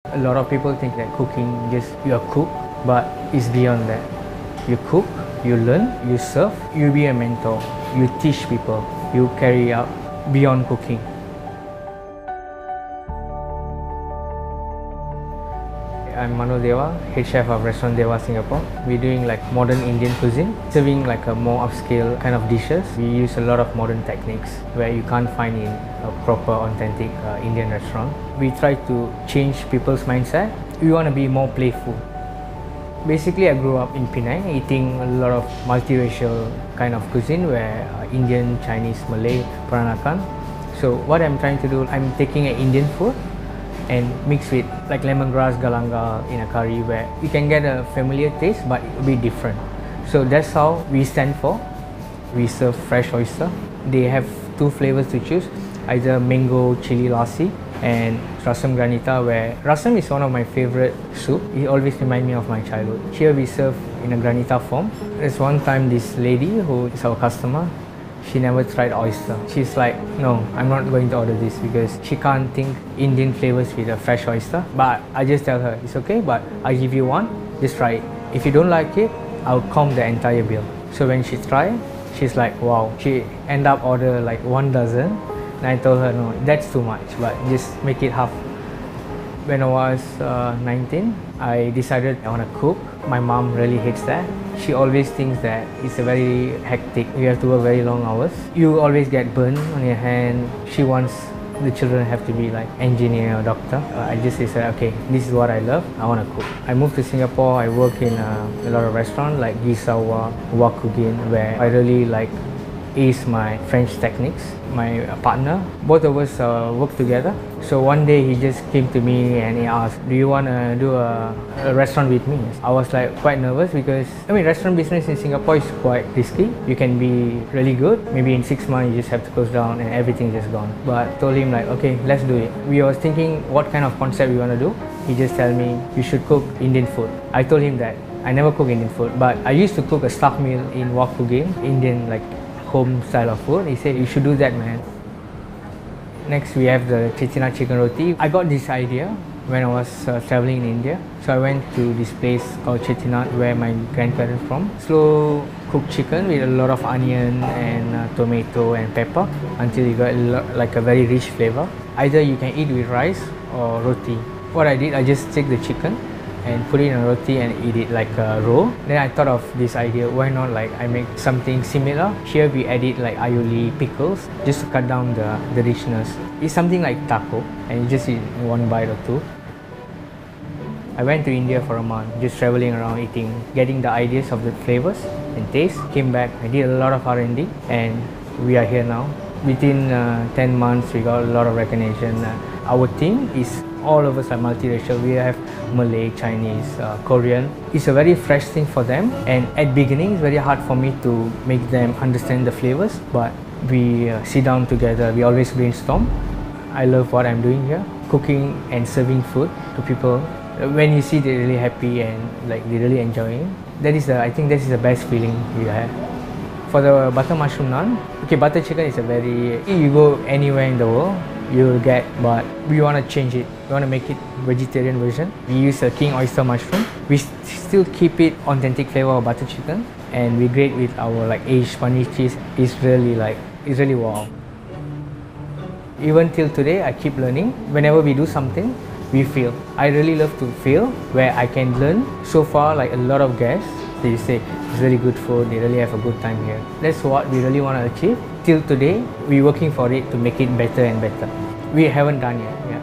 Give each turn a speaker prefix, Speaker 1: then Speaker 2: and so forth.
Speaker 1: A lot of people think that cooking just you are cook, but it's beyond that. You cook, you learn, you serve, you be a mentor, you teach people, you carry out beyond cooking. I'm Thevar, head chef of Restaurant Thevar Singapore. We're doing like modern Indian cuisine, serving like a more upscale kind of dishes. We use a lot of modern techniques where you can't find in a proper authentic Indian restaurant. We try to change people's mindset. We want to be more playful. Basically, I grew up in Penang eating a lot of multiracial kind of cuisine where Indian, Chinese, Malay, Peranakan. So what I'm trying to do, I'm taking an Indian food and mix with like lemongrass, galangal in a curry where you can get a familiar taste but it will be different. So that's how we stand for. We serve fresh oyster. They have two flavors to choose, either mango chili lassi and rasam granita, where rasam is one of my favorite soup. It always reminds me of my childhood. Here we serve in a granita form. There's one time this lady who is our customer, she never tried oyster. She's like, no, I'm not going to order this because she can't think Indian flavors with a fresh oyster. But I just tell her, it's okay, but I'll give you one, just try it. If you don't like it, I'll comp the entire bill. So when she tried, she's like, wow. She ended up order like 1 dozen. And I told her, no, that's too much, but just make it half. When I was 19, I decided I want to cook. My mom really hates that. She always thinks that it's a very hectic. You have to work very long hours. You always get burned on your hand. She wants the children have to be like engineer or doctor. I just said, okay, this is what I love. I want to cook. I moved to Singapore. I work in a lot of restaurants like Gisawa, Wakugin, where I really like ace my French techniques. My partner, both of us work together. So one day he just came to me and he asked, do you want to do a restaurant with me? I was like quite nervous because restaurant business in Singapore is quite risky. You can be really good, maybe in 6 months you just have to close down and everything just gone. But I told him like, okay, let's do it. We was thinking what kind of concept we want to do. He just told me, you should cook Indian food. I told him that I never cook Indian food, but I used to cook a staff meal in Wakugin, Indian like home style of food. He said, you should do that, man. Next we have the chettinad chicken roti. I got this idea when I was traveling in India. So I went to this place called Chettinad where my grandparents from. Slow cooked chicken with a lot of onion and tomato and pepper until you got like a very rich flavor. Either you can eat with rice or roti. What I did, I just take the chicken and put it in a roti and eat it like a roll. Then I thought of this idea, why not like I make something similar. Here we added like aioli, pickles, just to cut down the richness. It's something like taco and you just eat one bite or two. I went to India for a month, just traveling around eating, getting the ideas of the flavors and taste. Came back, I did a lot of R&D and we are here now. Within 10 months we got a lot of recognition. Our team is all of us are multiracial. We have Malay, Chinese, Korean. It's a very fresh thing for them, and at beginning it's very hard for me to make them understand the flavors, but we sit down together, we always brainstorm. I love what I'm doing here, cooking and serving food to people. When you see they're really happy and like they're really enjoying, that is I think this is the best feeling you have. For the butter mushroom naan, okay, butter chicken is a very, you go anywhere in the world, you will get, but we want to change it. We want to make it vegetarian version. We use a king oyster mushroom. We still keep it authentic flavor of butter chicken, and we grate with our like aged paneer cheese. It's really wow. Even till today, I keep learning. Whenever we do something, we fail. I really love to fail where I can learn. So far, like a lot of guests, they say it's really good food, they really have a good time here. That's what we really want to achieve. Till today, we're working for it to make it better and better. We haven't done yet. Yeah.